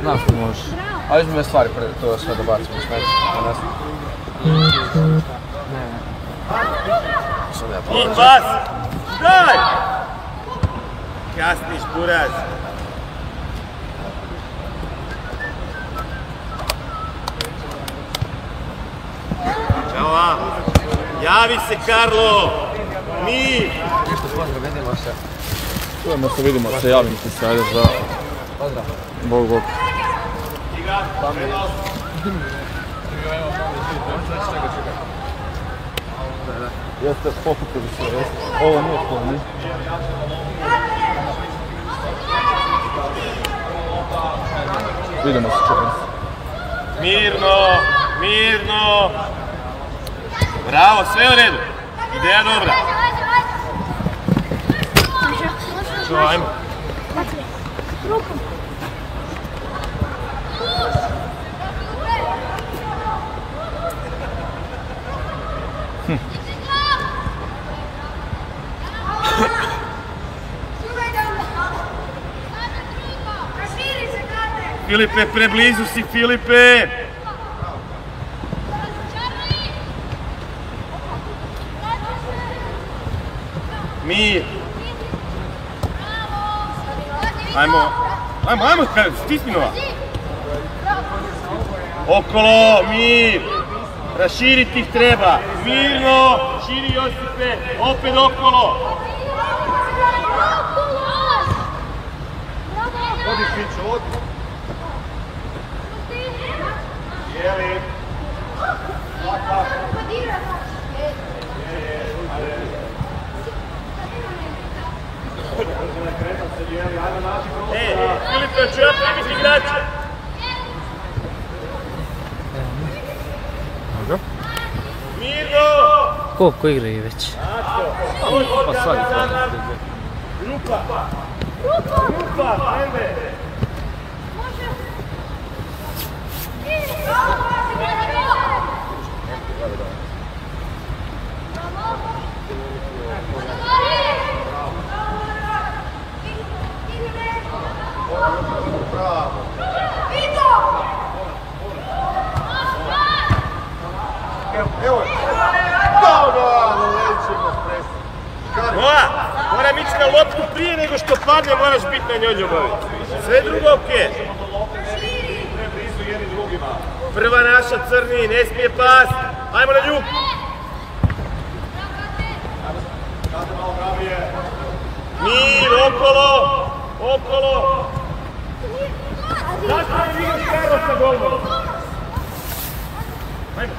Znaš li možeš. Ali izme stvari, to sve dobacimo u smeću. I pas! Daj! Kasniš, buraz. Čao, javi se, Karlo! Mi! Ništa, pozdrav, vidimo se. Čujemo se, vidimo se, javim ti se, ajde za... Pozdrav. Bog, bog. Jeste, pokupili se, jeste. Ovo nije spolni. Vidimo se, čujemo se. Mirno, mirno. Bravo, sve u redu. Ideja dobra. Čo, ajmo. Filipe, preblizu si, Filipe! Mir! Ajmo, stisni nova! Okolo, mir! Raširiti ih treba! Mirno! Širi, Josipe! Opet okolo! Odi, Fićo, odi! Jeli! Filipe, ću ja primiti igrača? Mirno! Ko igraju već? Pa sad. Grupa! Grupa! Ajde! Moram ići na loptu prije nego što padne, moraš biti na njoj ljubavi. Sve drugo okej. Prva naša, Crni, ne smije past. Ajmo na nju. Mir, okolo, okolo. Zašto ne igraš Karlo sa golom? Ajmo.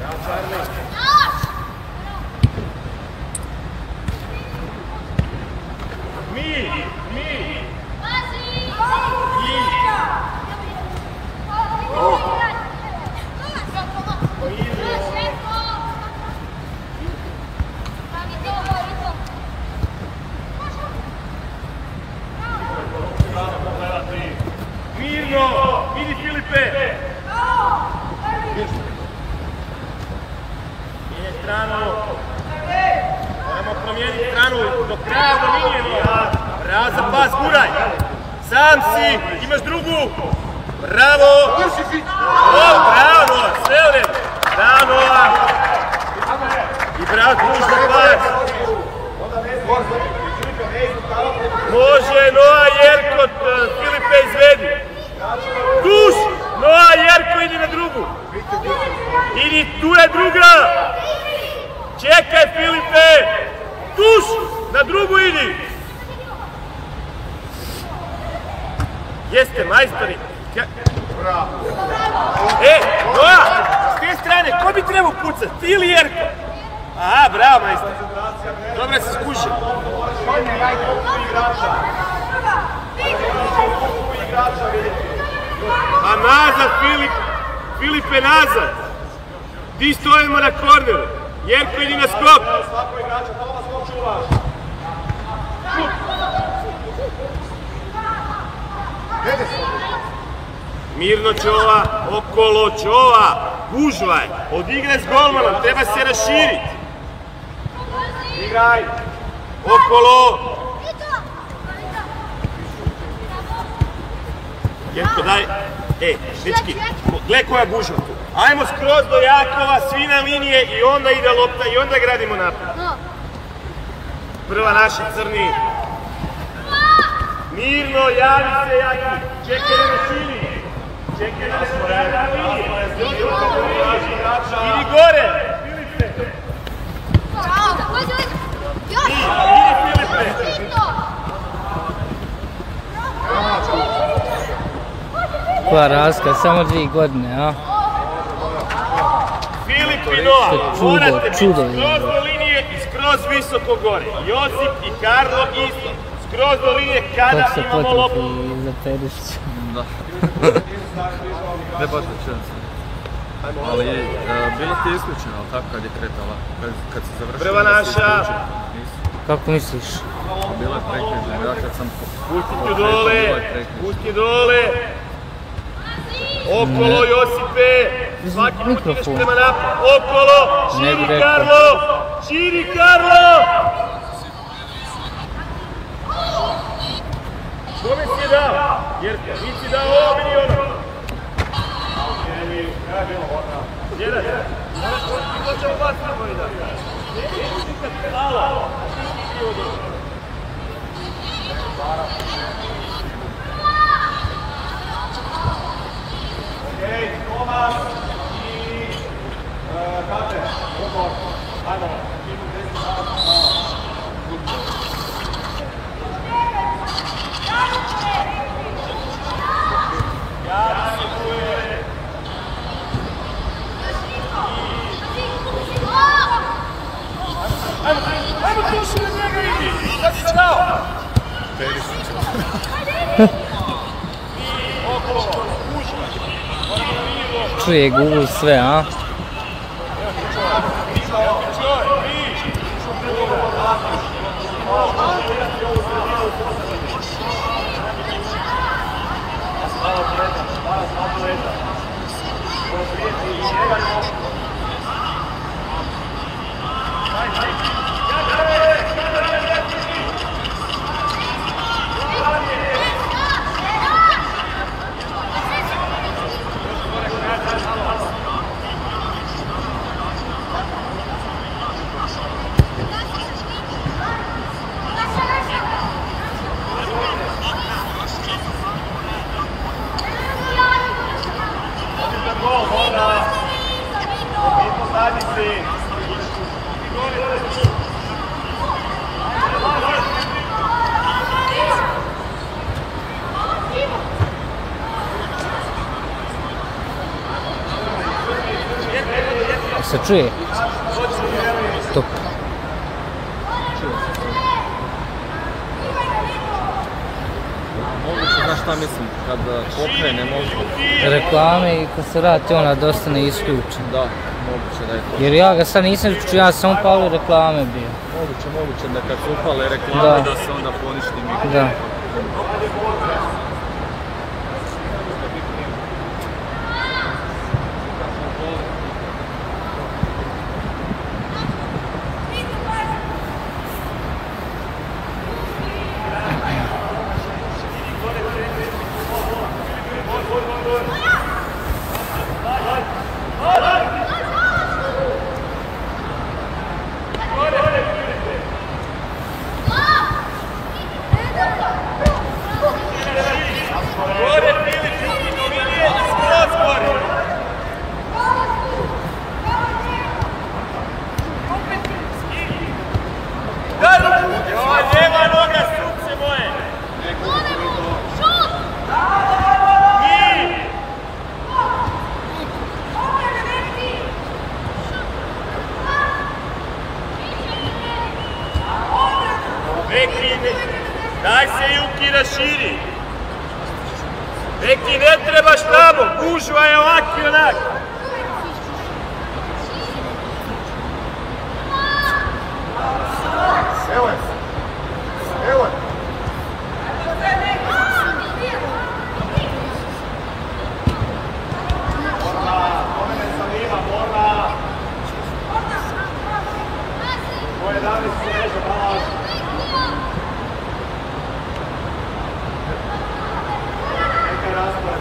Ja, Čarli. Mi! Mirno! Vidi Filipe! Nije stranu! Moramo promijeniti stranu do kraja do linije. Bravo za pas, guraj! Sam si, imaš drugu! Bravo! Bravo, sve u redu! Bravo, Nova! I bravo, tuž za pas! Može, Nova, Jerko, Filipe izvedi! Tuž! Nova, Jerko, idi na drugu! Idi, tu je druga! Čekaj, Filipe! Tuž! Na drugu idi! Jeste, majstori! Bravo! Noa! S te strane, ko bi trebao pucati? Ti ili Jerko? Aha, bravo, majstor! Dobro se skušao! A nazad, Filipe, nazad! Ti stojimo na korneru! Jerko, idi na skok! Mirno Čova, okolo Čova, gužvaj, odigraj s golmanom, treba se raširiti. Igraj, okolo. Jerko, daj. Dečki, gle koja gužva tu. Ajmo skroz do Jakova, svi na linije i onda ide lopta i onda gradimo napad. Prva naši crni. Mirno, javi se Jaki. Čekaj na šini. Čekaj na linije. Idi gore. Filipe. Idi Filipe. Koja razlika, samo 2 godine, a? Filipino, morate biti skroz do linije i skroz visoko gore. Josip i Karlo isto. Skroz do linije kada imamo loptu. Kako se potrpi za Perišića. Da. Ne baš večeran sam. Ali bilo ti je isključeno, ali tako kad je kretala, kad se završila. Prva naša. Kako misliš? Bila je prekrežena, ja kad sam pusti dole, pusti dole. Okolo Josipe, svaki put ideš prema napad. Okolo, širi Karlo, širi Karlo. Kome si je dao? Jerka, ti si dao ovo ili ono? Jedan, moraš ćemo vas prvo i da. Hvala. Okej, Tomas i Kate, odmor, ajmo, idu 10 ajmo tuši na njega idi, šta si se dao? Čuje Google sve, a? Se čuje? Top. Moguće, znaš šta mislim, kad pokrenemo... Reklame i kad se vrati ona dosta ne isključen. Da, moguće da je to. Jer ja ga sad nisam isključio, ja sam upalio reklame bio. Moguće da kad se upale reklame da se onda poništi mikrofon. Da. Daj se Juki raširi. Neki ne trebaš tamo, gužva je ovak i onak. Evo je. Evo je. Borna, pomene sam ima, Borna. Moje dani su neže, balaz. Neka razbora.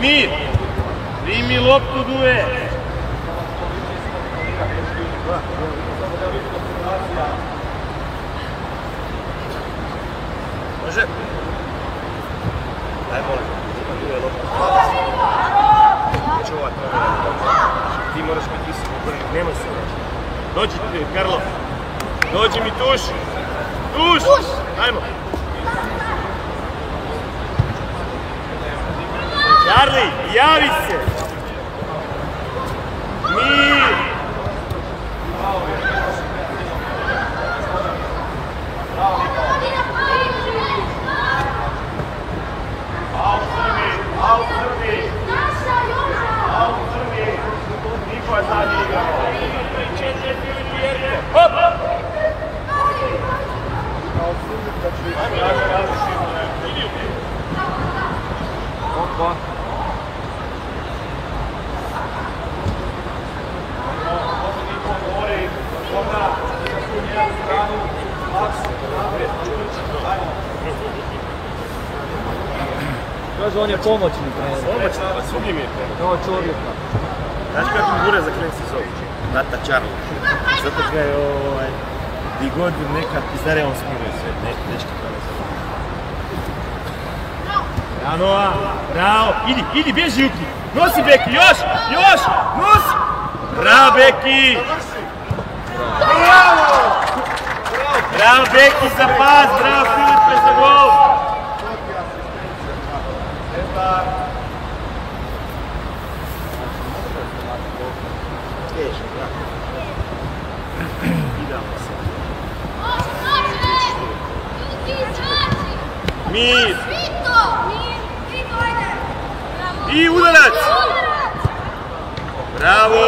Mir! Primi loptu, Duje! Može? Daj, molim. Duje loptu. Čuvat. Ti moraš biti sigurno. Nemoj se vraćati. Dođi ti, Karlo. Dođi mi tuš. Tuš! Ajmo. Charlie, javi se! Mir! Hop! Opa. Kaže, on je pomoćni trener. Pomoćni, pa svugdje mi je pomoć. Ovo čovjeka. Znaš kako mi gure za klinci zove? Nata Charlie. Zato ga je di god neka pizdarija on smiruje sve. Dečki to ne zove. Bravo, bravo. Idi, bježi Juki. Nosi Beki, još, nosi. Bravo Beki. Bravo. Bravo Beki za pas, bravo Filipe za gol. Mir! I udarac! Bravo!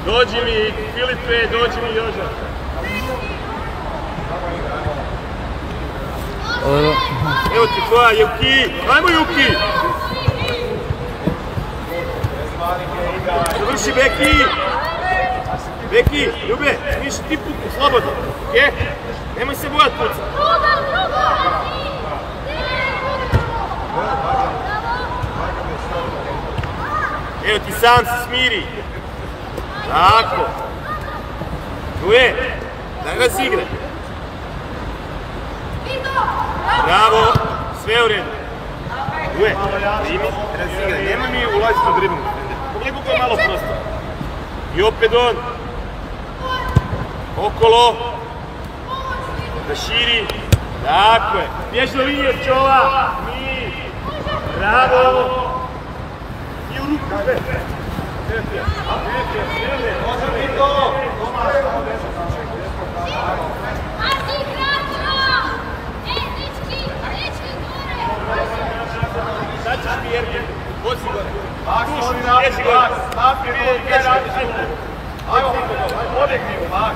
Dođi mi, Filipe, dođi mi Joža. Evo ti tvoja, Juki! Ajmo Juki! Završi Beki! Beki, Ljube, smiši ti puku, slobodno. Okej? Nemoj se bojat puca. Evo ti sam se smiri. Tako. Tu je. Daj ga si igra. Bravo. Sve u redu. Tu je. Primi, razigraj. Nema mi ulaziti u dribnu. Pogledaj kako je malo prosto. I opet on. Okolo. Da širi. Tako je. Bježi do linije Čova. Mi. Bravo. I u ruku sve. Može mi to. Sad ćeš mi Jerke. Vozi gore. Tuš, bježi gore. Ajmo, odekni go, Max.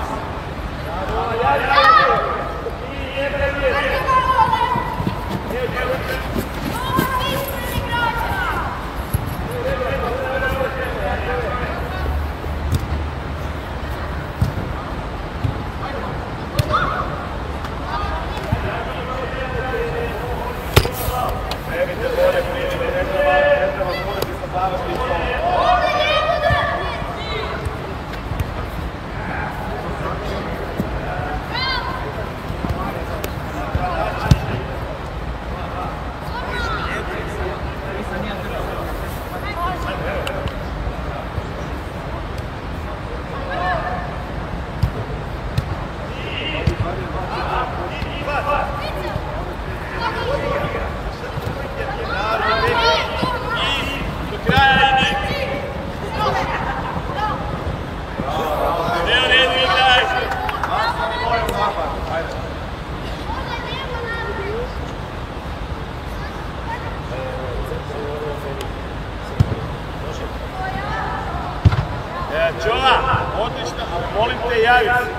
Čova, odlično, molim te, javi se.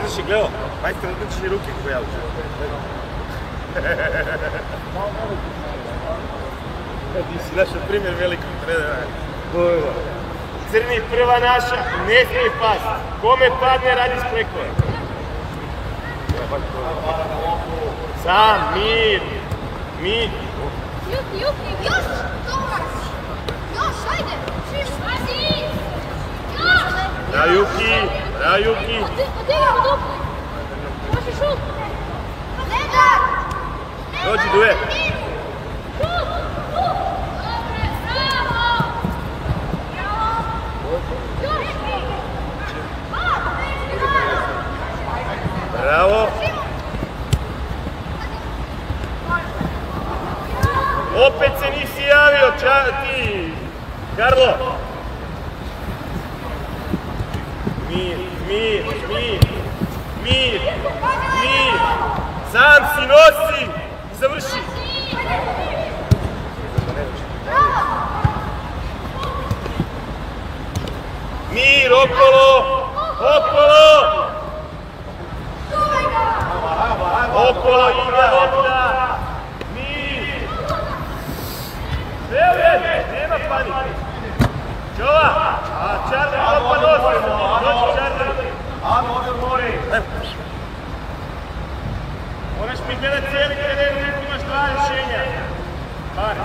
Ti si gledao, majster, odličiš i ruke kako javiš. Ti si našao primjer velikog. Crni prva naša, ne smije pasti. Kome padne, radi spekove. Sam, mir. Mir. Juki, još! Još, ajde! Pazi! Još! Bravo, Juki! Odigramo dupli! Može šut! Ne da! Dođi, Duje! Šut! Dobre, bravo! Još! Bravo! Opet se nisi javio, ti, Karlo! Mir! Sam si nosi i završi! Mir, okolo! Okolo igra lopta! Mir! Sve u redu, nema panike! Čova! A Čarli lopa nosi! Dođi Čarli! Ano, ovdje mori! Moraš mi gledat cijeli teren, uvijek imaš dva rješenja. Pari.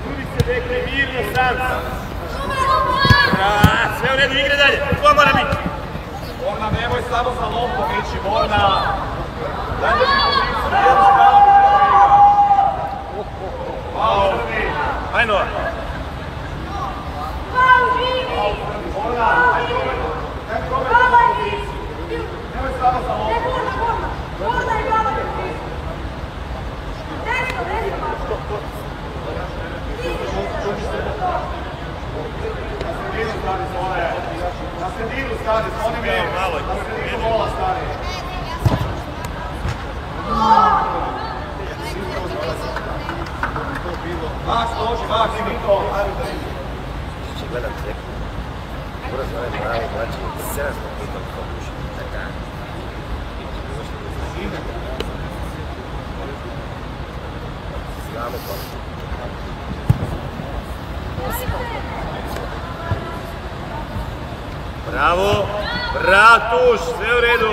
Trudi se dekle, mirno, sam. Sve u redu, igre dalje. Ko mora biti? Borna, nemoj samo sa lopom ići, Borna! Dajte Ajno. Na sredinu stani, s onim je malo, na sredinu vola stani. Max, loži, Max, i to, ajde da ide. Će gledat tek. Brzo ne pravi, znači 700 pitom to puši. Tako. Znamo to. Bravo! Bratuš, sve u redu!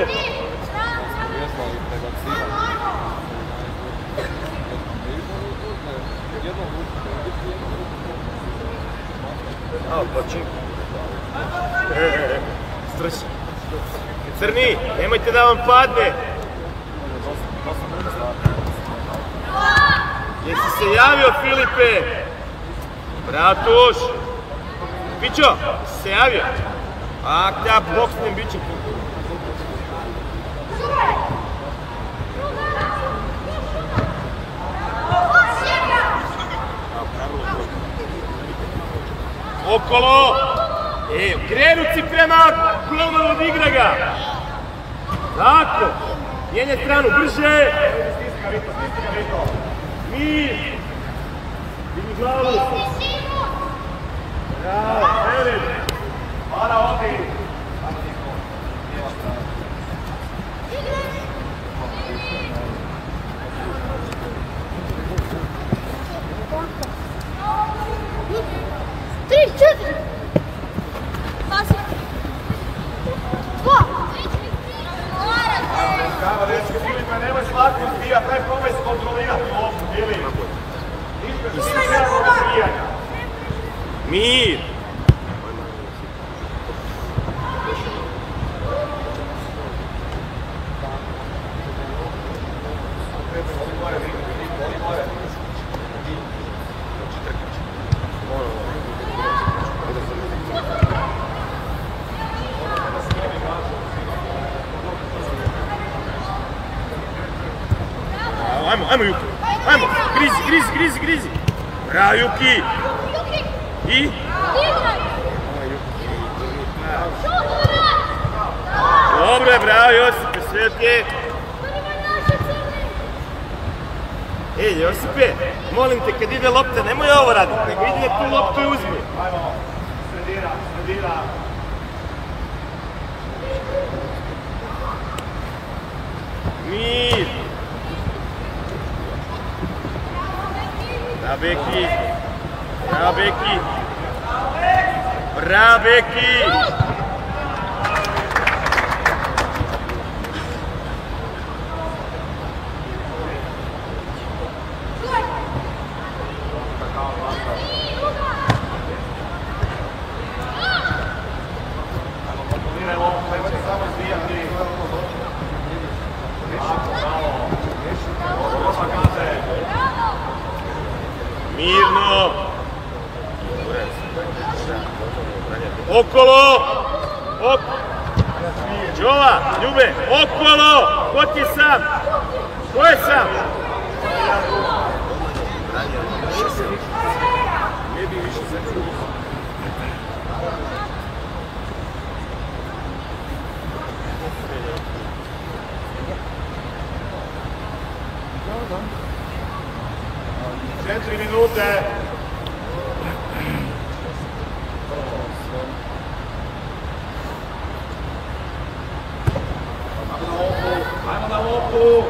Počin. Strši. Crni, nemojte da vam padne. Jesi se javio, Filipe? Bratuš. Pićo, jesi se javio? Ak ja boksnem, bit će tu. Okolo! Krenu si prema golmanu, odigra ga! Tako! Mijenjaj stranu, brže! Mir! Digni glavu! Bravo, Fered! Para odi! Три, четыре. Пасы. Два. Kava, dečki, Filipe, nemoj slatko zbijat, daj probaj skontrolirati loptu, Fili. Ništa se ne treba zbijanja. Mir! Ajmo Juki, ajmo, grizi. Bravo Juki. I? Dobro je, bravo Josipe, sve okej. Ej Josipe, molim te kad ide lopta, nemoj ovo raditi, nego ide tu loptu i uzmi. Ajmo, sredina. Mir. Bravo Beki! Bravo Beki! Bravo Beki! Mirno! Okolo! Đova, Ljube, okolo! Ko ti je sam? Ko je sam? Četiri minute. Ajmo na lopu.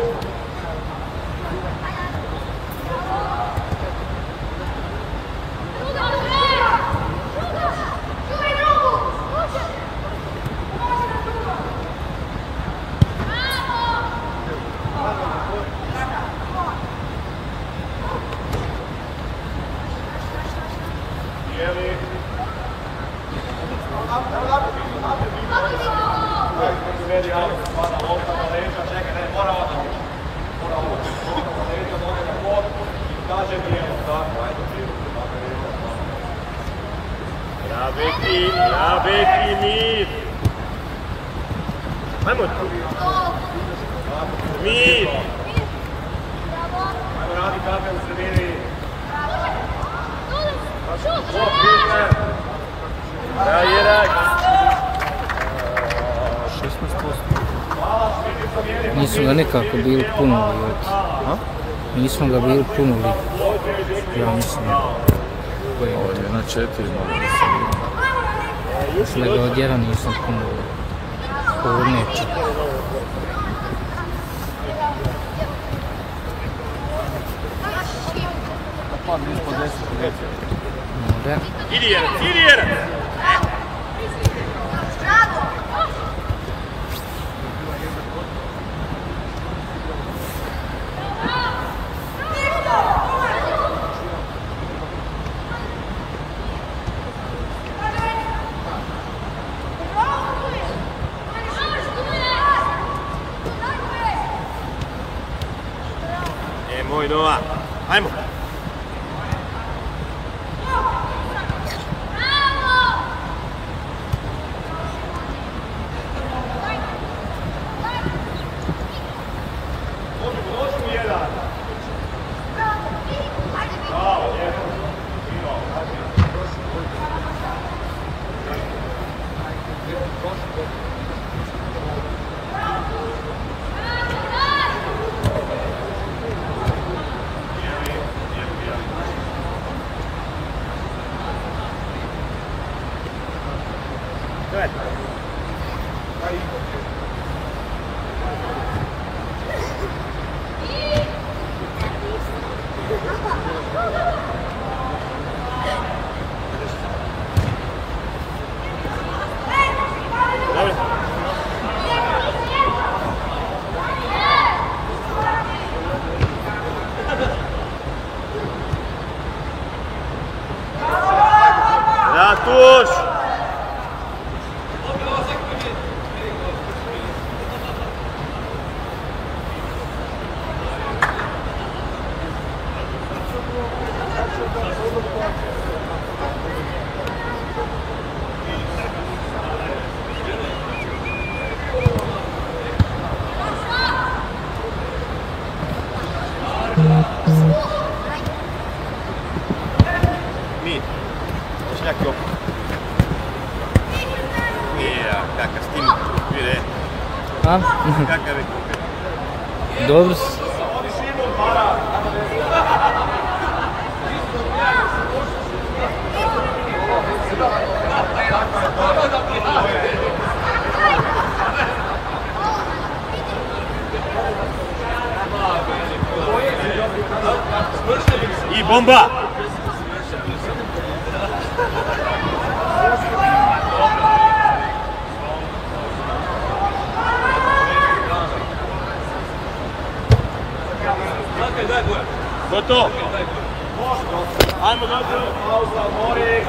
Beki, mir! Ajmo tu! Mir! Ajmo radi kafe u sredini. Bravo Jerak! 16%. Nisu ga nekako bili punuli od... Nismo ga bili punuli. Ja mislim. Ovdje na 4 malo da se Da ga od jedan nisam punuli. Ovo neće. Mora. Idi Jerak, idi Jerak! Moj Nova, ajmo! Ratuš! Mi, šljak je opet. Kakav s tim vide? A? Kakav je? Dobro si. I Bomba! Gotovo! Ajmo gotovo! Pauza, mori.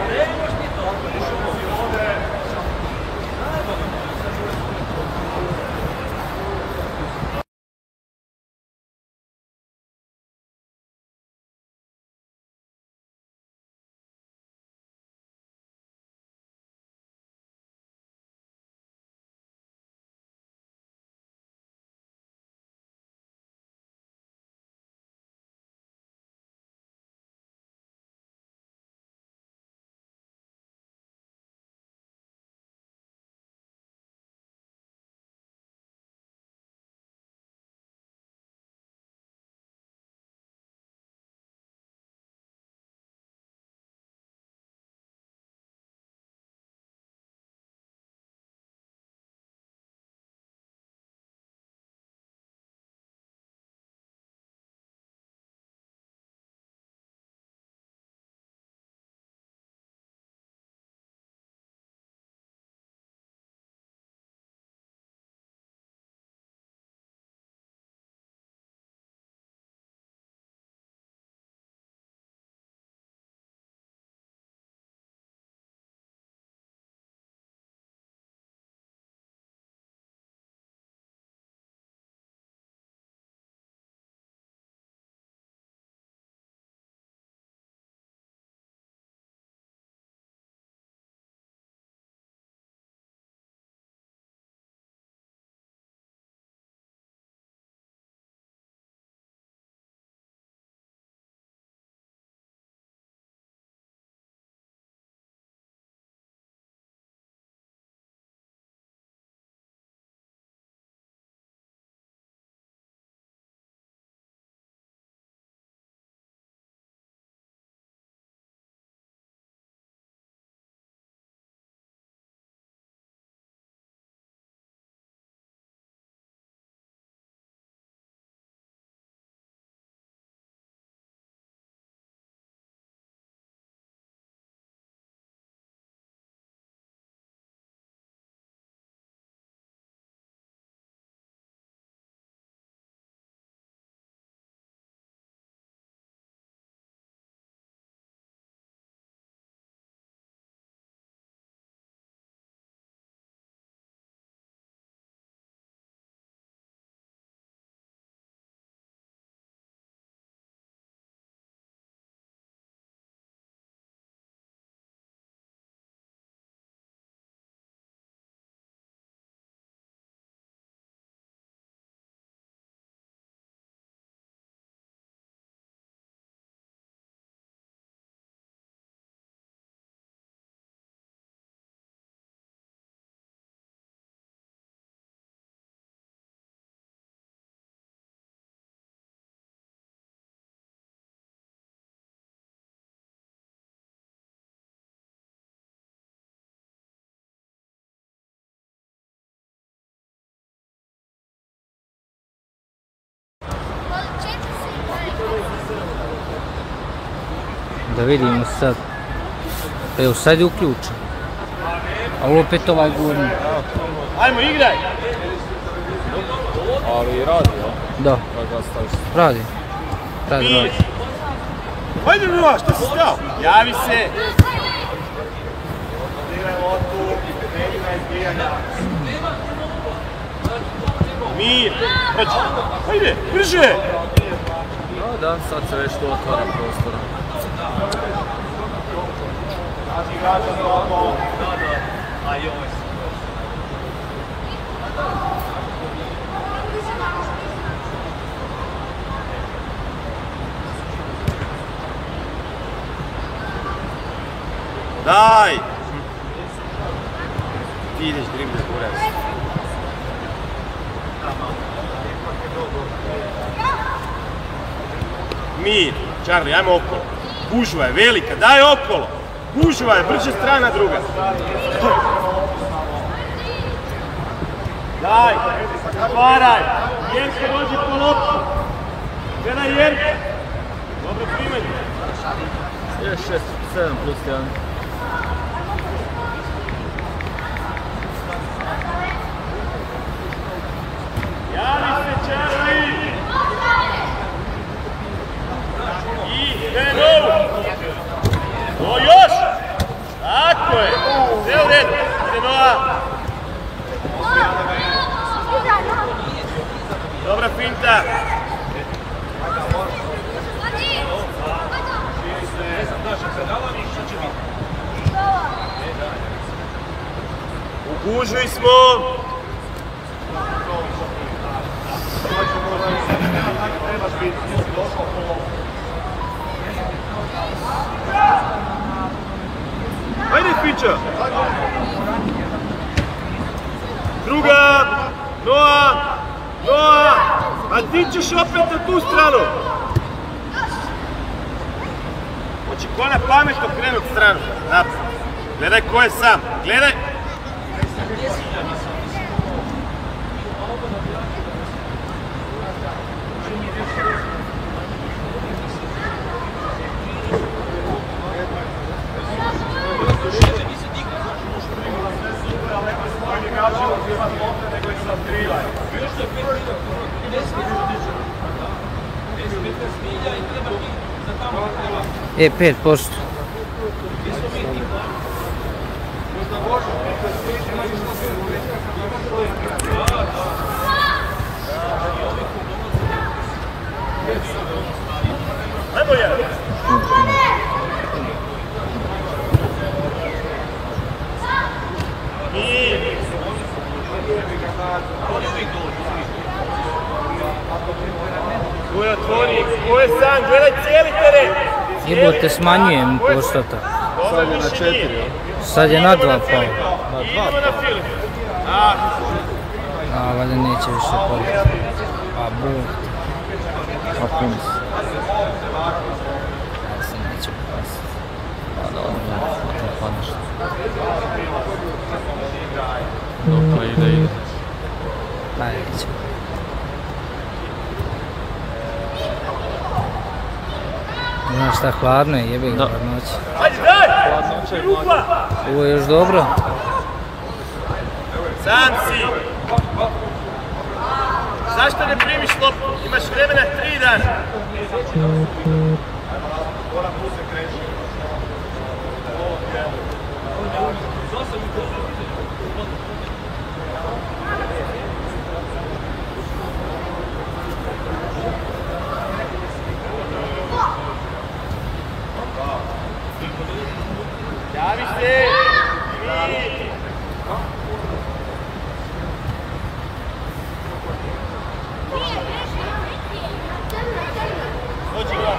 Da vidimo sad. Evo sad je uključen. A opet ovaj gornji. Ajmo, igraj! Ali radi, ja? Da. Kako ga staviš? Radi. Radi. Ajde Miloš, što si stao? Javi se! Mir, prođi! Ajde, brže! Da, sad se već to otvara prostora. Daj! Ti ideš drible, kurac. Mir, Charlie, ajmo okolo. Gužva je velika, daj okolo. Gužva je, brže strana druga. Daj, otvaraj. Jerka dođi po loptu. Gledaj Jerka. Dobro primanje. Je 6, 7 plus 1. Javi se, Charlie! I Benov! O, još! Tako je! Sve u redu! Ide Nova! Dobra finta! U gužvi smo! Ajde, Fića! Druga! Noa! Noa! A ti ćeš opet na tu stranu! Hoće ko na pametno krenut stranu. Napad. Gledaj ko je sam. Gledaj! E, 5%. Najbolje! Ko je otvori, ko je sam, gledaj cijeli teren! Jebote, smanjujem postotak. Sad je na 4, jel? Sad je na 2 pao. Idemo na film. A, valjda neće više podati. A, bu. A, puno se. Ja se neće popasiti. Pa dobro, ne padaš. Dobro, ide. Pa neće. Znaš šta, hladno je, jebe ga hladnoće. Ajde, daj! Rupa! Ovo je još dobro. Sam si! Zašto ne primiš loptu? Imaš vremena 3 dana. Javi se! Dođi ga!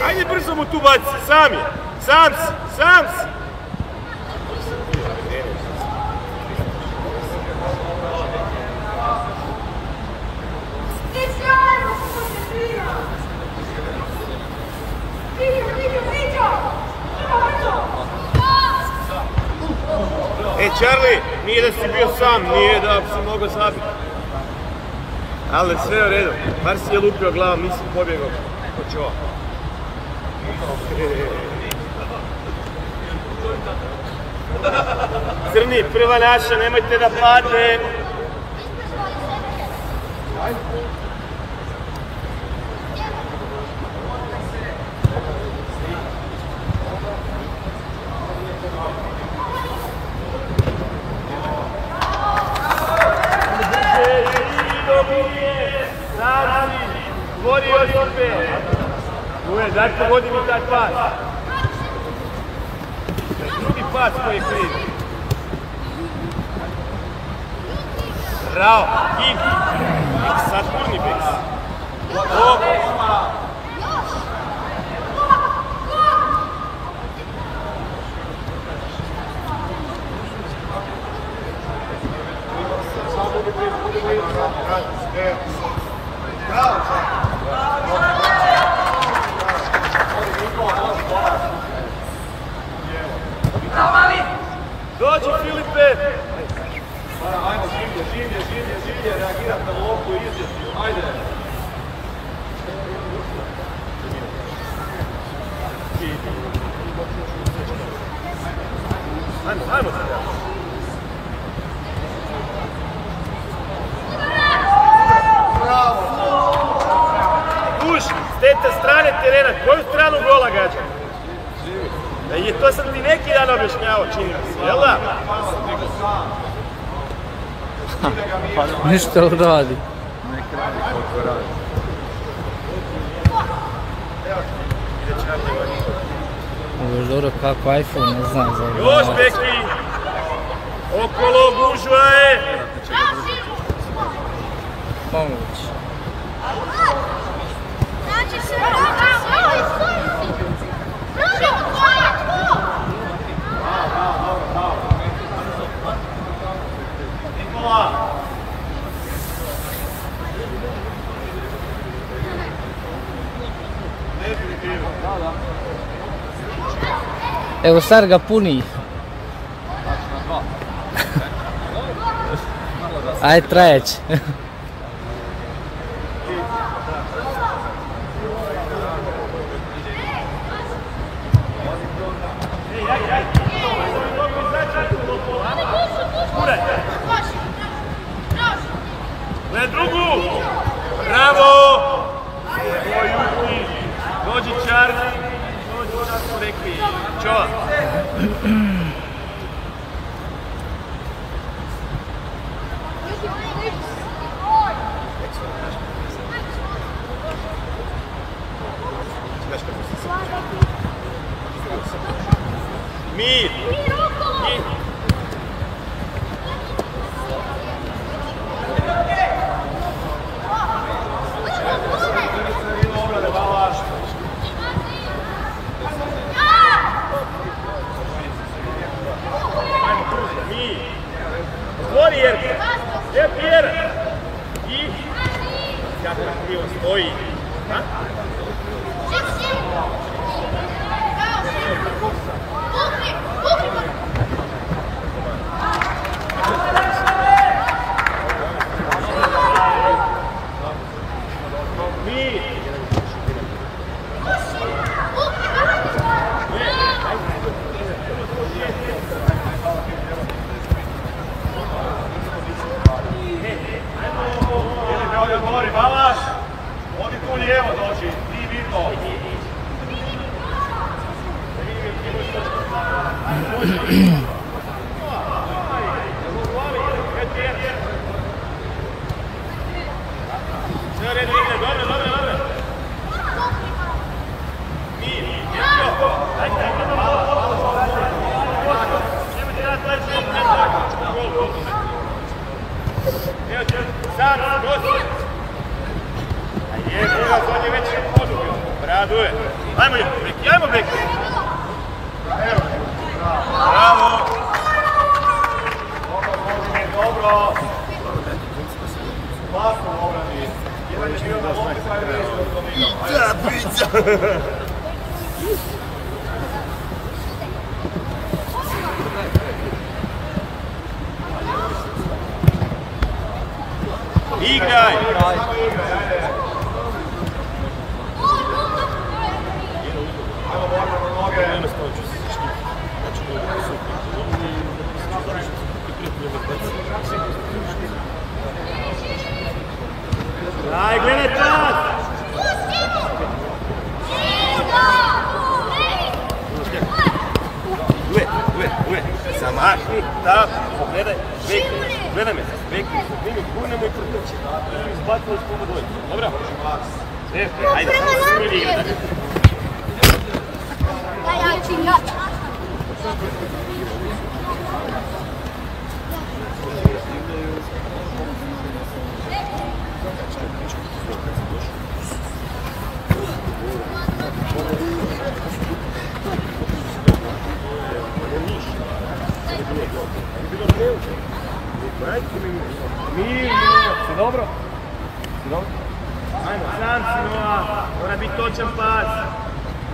Ajde brzo mu tu baci, sam je, sam si. Charlie, nije da si bio sam, nije da si mogao zabiti. Ali sve u redu, bar si je lupio glavom, nisi pobjegao. Hoće ovo. Crni, prva naša, nemojte da padne. Borio se opet. Uje, daj pogodi mi taj pas. pas koji je kriv. Bravo, Gim. Sad puni beks. Dođi Filipe! Ajmo, življe, reagirat na loptu i izvjeti. Ajde. Ajmo sada. Duš, s te strane terena, koju stranu gola gađa? I to sam ti neki dan objašnjavao, čini mi se, jel da? Ništa radi. Nek radi koliko radi. Ovo je dobro kako iPhone, ne znam za ovo. Još Beki! Okolo gužva je! Pomoć. Znači se Nikola! Evo Sar ga puni. Ajde, trajeće. Na drugu! Bravo! Dođi Čarli, dođi kako rekli, Čova. Mir! Otvori Jerka! Gdje Pjera? I... Kako krivo stoji? Govori, Balaš, odi tu lijevo dođi, ti Vito. Sve u redu igra, dobro, dobro, dobro. Mir, Jerko, dajte, nemojte raditi leći, ne tako, gol, gol. Evo će, sam, gosti. A je, druga, on je već odubio. Raduje. Ajmo, Beki, ajmo, Beki. Bravo. Dobro. Glasno obrani. Jedan je bio na lopti pa je reći od Domino. Da, pizza. Igraj! Samo igraj, ajde. Ajmo borba na noge. Daj, gledaj pas! Ue, zamahni, tamo, pogledaj, Beki, gledaj me, Beki, gurnemo i protrči. Izbacimo iz kluba dvojke, dobro? Ajde, samo se smiri igra. Ja, Majke mi mirno. Si dobro? Si dobro? Ajmo, sam si Noa. Mora biti točan pas.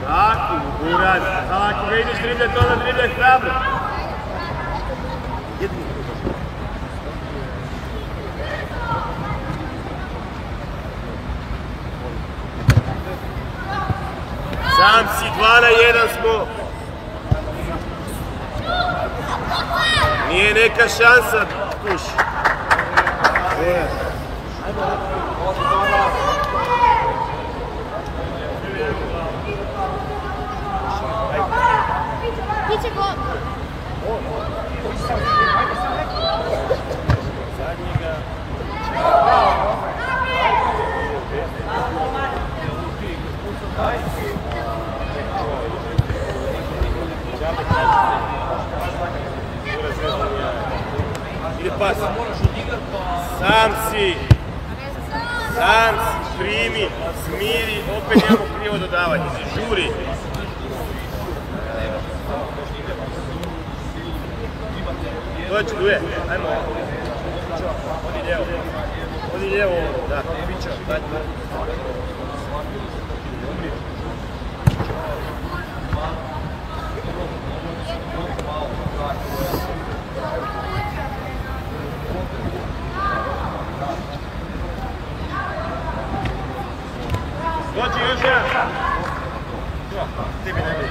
Tako, uraz. Ali ako ga ideš dribljati, onda dribljaj hrabro. Sam si, 2 na 1 smo. Nije neka šansa, kuš. Biće gol. Zadnjega. Ide pas. Sam si. Sam si, primi, smiri, opet imamo krivo dodavanje. Žuri. Dođi, Duje, ajmo. Odi lijevo. Odi lijevo, da, pića, daj. Dođi, još jedan. Tebi ne bi.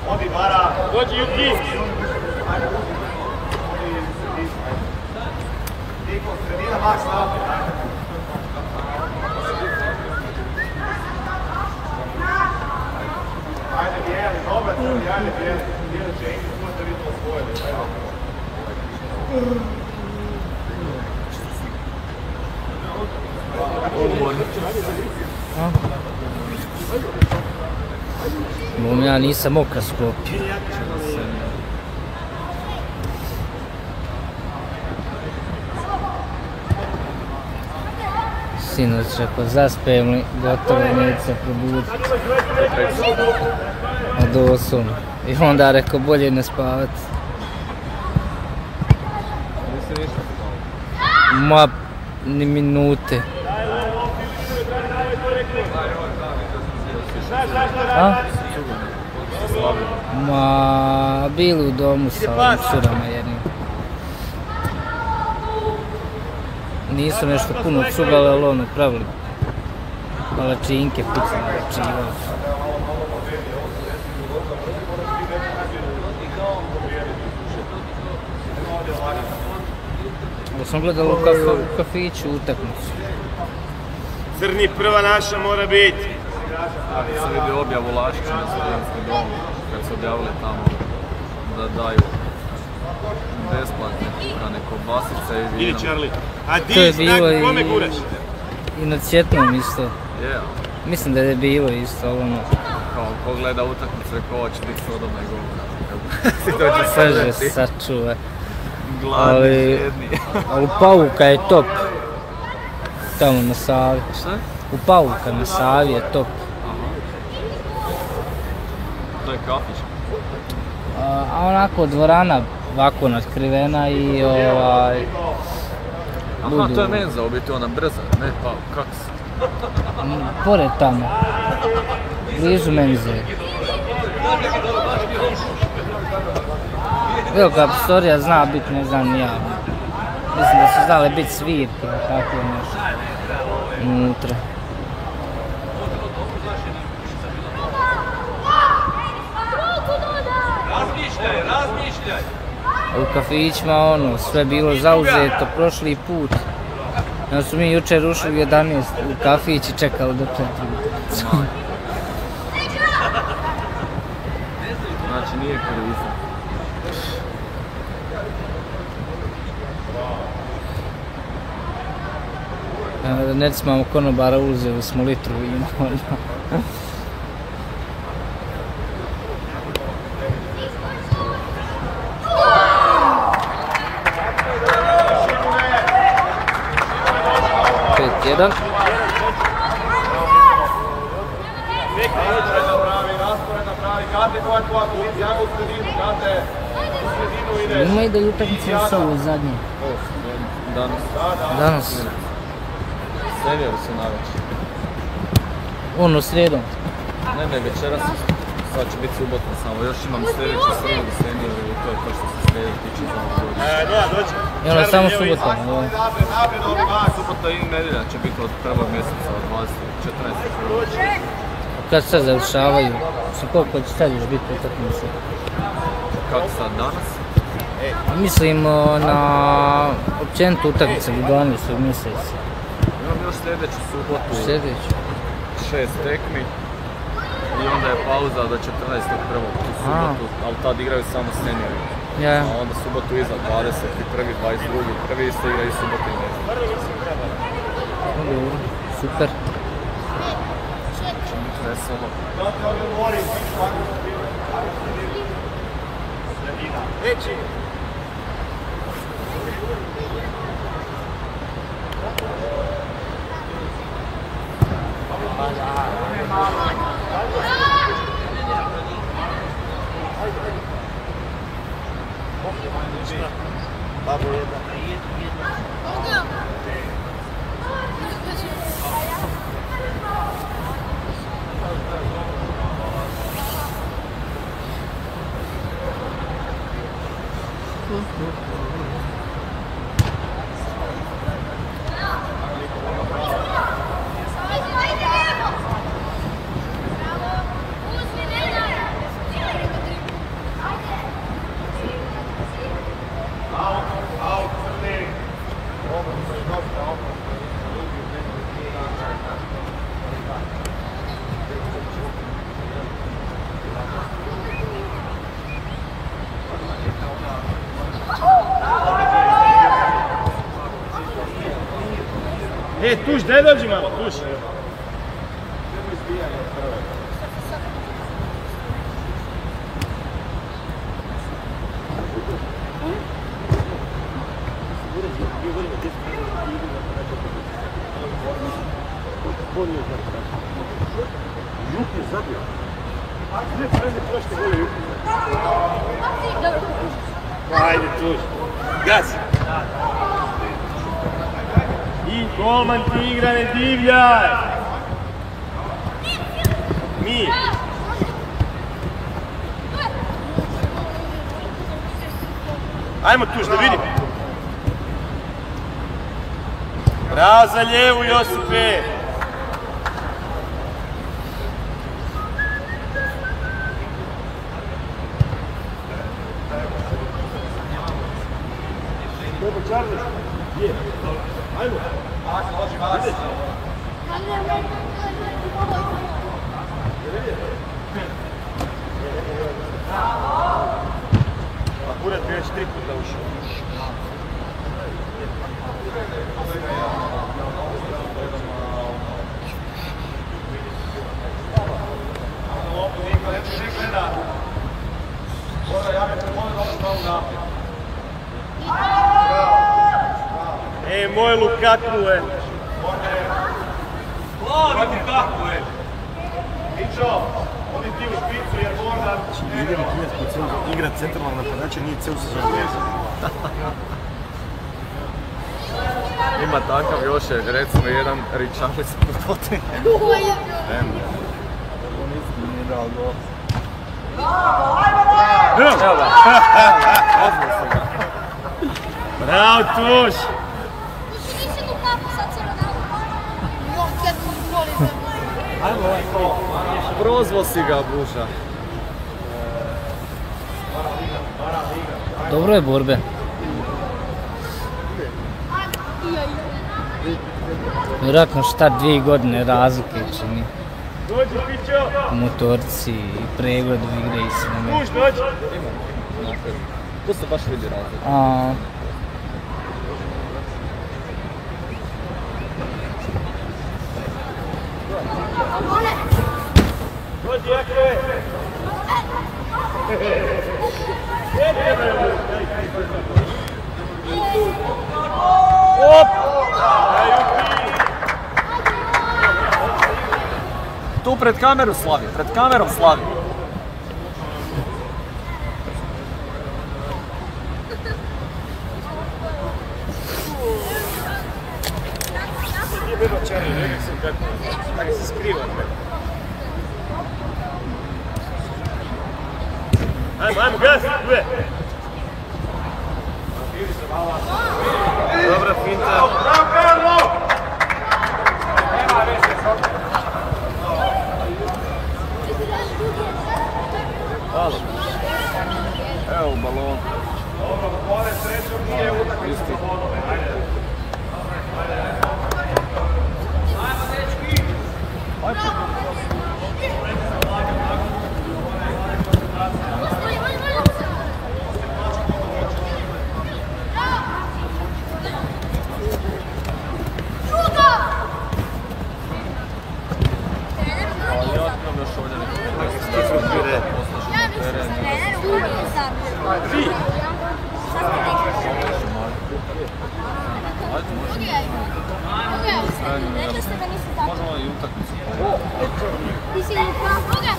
Odi Bara. Dođi, Juki. Niko, sredina, Max, stavite. Ajde, bijeli, dobra crvi, ajde, bijeli. Bijeli će ići, možete vi to osvojili. Bom, ja nisam okra sklopio. Sinoć ako zaspijem li, gotovo neće se probuditi. Od 8. I onda rekao bolje ne spavati. Ma, ni minute. A? Ma, bili u domu sa ovim curama jednim. Nisu nešto puno cugale, ali ono pravili palačinke, pucane čivali. Ovo sam gledala u kafiću utakmicu. Crni, prva naša mora biti. Se vidi objavu Lašića na studentskom domu, kad su objavili tamo da daju besplatne kuhane kobasice i vino. Idi, Charlie. A To je di, bilo znak, kome guraš? i na Cjetnom isto. Yeah. Mislim da je bilo isto, ali ono, Kao ko gleda utakmicu i ko će biti sodoma i govora. sveže sačuve. Gladni, Ali- žedni. Ali u Pavuka je top. Tamo na Savi. Šta? U Pavuka na Savi je top. To je kafić. A onako dvorana ovako natkrivena i ovaj... Aha, budu- to je menza, u biti ona brza, ne pa kako se. Pored tamo. Blizu menze. Velika prostorija zna biti, ne znam ni ja. Mislim da su znali biti svirke, tako nešto. Unutra. Ruku dodaj! Razmišljaj! A u kafićima ono, sve bilo zauzeto prošli put. Onda su mi jučer ušli u 11 u kafić i čekali do 4. Znači nije kriza. Nec imamo konobara, uzeli smo litru vina. Jedan. Ima i da je utakmica u Sovu zadnje. Danas. Senior su navečer. Ono, srijedom. Ne, večeras. Sad će biti subotno samo. Još imam sljedeću srijedu senior i to je to što se slijedi tiče za ovu godinu. I ono, samo subotno. Subota i nedjelja će biti od 1. mjeseca, od 14. Kad sad završavaju? Koliko će sad još biti utakmice? Kako sad danas? Mislim na općenitu utakmice u 12. mjesecu. Imam još sljedeću subotu. Sljedeću? 6 tekmi. I onda je pauza do 14.1. u subotu, ali tad igraju samo seniori. Ja. A onda subotu iza 21. 22. Prvi se igraju subotu i nedjelju. Super. Će biti veselo. Tuš, daj dođi malo, tuš. Ajde, tuš. Gazi. I golman ti igra, ne divljaj! Mir! Ajmo tuž, da vidim! Bravo za lijevu, Josipe! Dobro, Charles! Je! Ajmo! Akurat bi već 3 puta ušao. Lopu niko ne gleda. Možda ja me premolim da ovo stavu naprijed. Moj Lukaku je. Moj Lukaku je. Mičo, oni ti u špicu jer možda... Idemo Kijac po celu igrat centralnog napadača, nije celu sezonu vezan. Ima takav još je, recimo jedan Richarlison u Tottenhamu. Nije dao gol. Evo ga! Bravo, tuš! Prozvo si ga, Buša. Dobro je borbe. Vjerojatno šta 2 godine razlike čini. Dođi, Pićo! U motorci i pregledu igre i sve. Muž, dođi! To se baš vidi razlika. Dođi, Jakove! Op! Tu pred kameru slavi, pred kamerom slavi. Nije bilo čarno, rekao sam kako se skriva. Ajmo, gas, uvijek! Dobra finta. Evo balon. Isti. Možemo i utakmicu. Ti si lupao koga?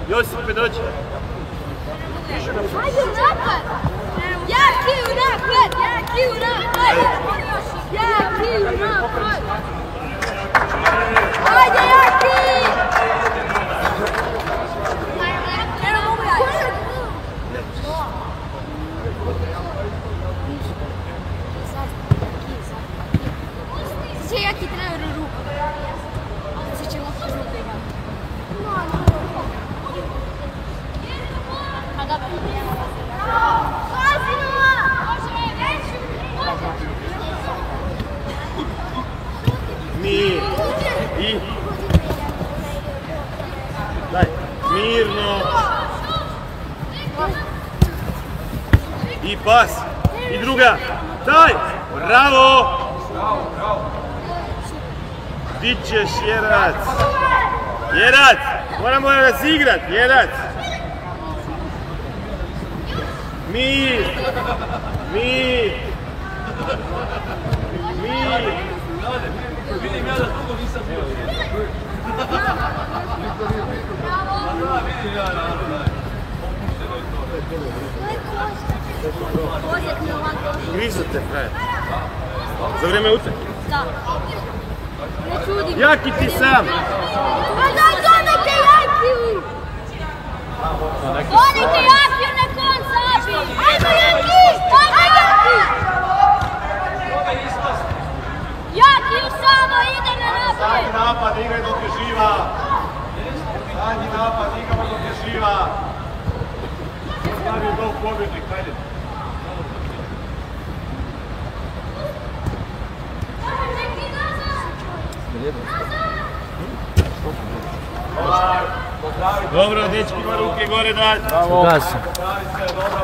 Josipe, dođi. Hajde u napad! Jaki u napad! Jaki u napad! Jaki u napad! Hajde, Jaki! Evo mogu ja. Sve Jaki trener u ruku. Sve će lopta ruku ima. Mir. I. Daj. Mirno. I pas. I druga. Daj. Bravo. Di ćeš, Jerac. Jerac. Moramo razigrat. Jerac. Mir. Mir. Mir. Vidim ja da dugo nisam bio. Vidim ja naravno. Grizu te, frajer. Za vrijeme utakmice. Da. Ne čudim. Jaki ti sam. A da, donajte Jakiju! Donajte Jakiju, nek on zabi! Ajmo Jaki! Ajmo Jaki! Jakiju samo ide na naprijed! Zadnji napad, igraj dok je živa. Zadnji napad, igramo dok je živa. Stavi je gol pobjednik, ajde. Dobro, dečki, ima ruke gore dać. Gasi. Stavi se, dobra